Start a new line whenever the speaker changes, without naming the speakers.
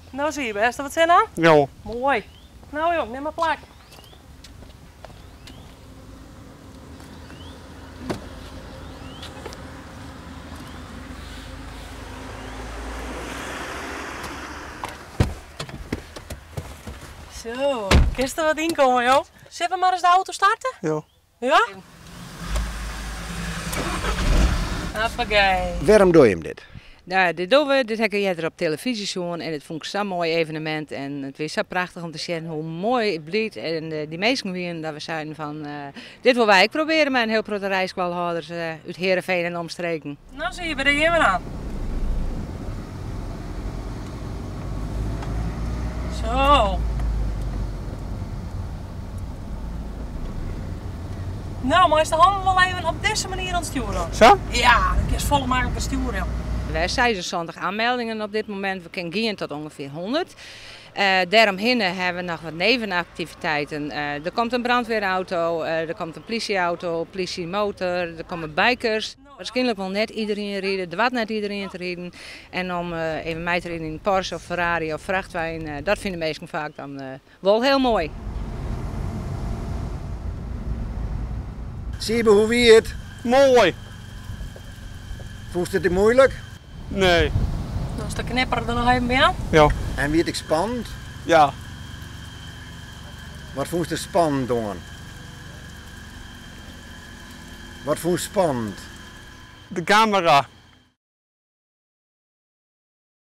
Nou zie je best. Wat zijn dan?
Ja.
Mooi. Nou jong, neem maar plak. Zo, kun er wat inkomen joh? Zullen we maar eens de auto starten?
Ja.
Ja? Hoppakee.
Waarom doe je hem dit?
Nou, dit doen we, dit heb ik eerder op televisie zien en het vond ik zo'n mooi evenement en het was zo prachtig om te zien hoe mooi het bleef en die mensen weer dat we zeiden van dit willen wij ook proberen met een heel grote reiskwalhouders uit Heerenveen en omstreken.
Nou zie je, bij de hier maar aan. Zo. Nou, maar is de handen wel even op deze manier aan het sturen?
Zo?
Ja, dat is volle makkelijk te sturen.
Wij zijn 20 aanmeldingen op dit moment, we kunnen gaan tot ongeveer 100. Daaromheen hebben we nog wat nevenactiviteiten. Er komt een brandweerauto, er komt een politieauto, politiemotor, er komen bikers. Waarschijnlijk wil net iedereen rijden, er wordt net iedereen te rijden. En om even mij te rijden in een Porsche of Ferrari of vrachtwagen, dat vinden mensen vaak dan wel heel mooi.
Zie je hoe wie het?
Mooi.
Vond je het moeilijk?
Nee.
Dan is de knipper er nog even bij aan.
Ja.
En wie het spannend?
Ja.
Wat vond je spannend, jongen? Wat vond je spannend?
De camera.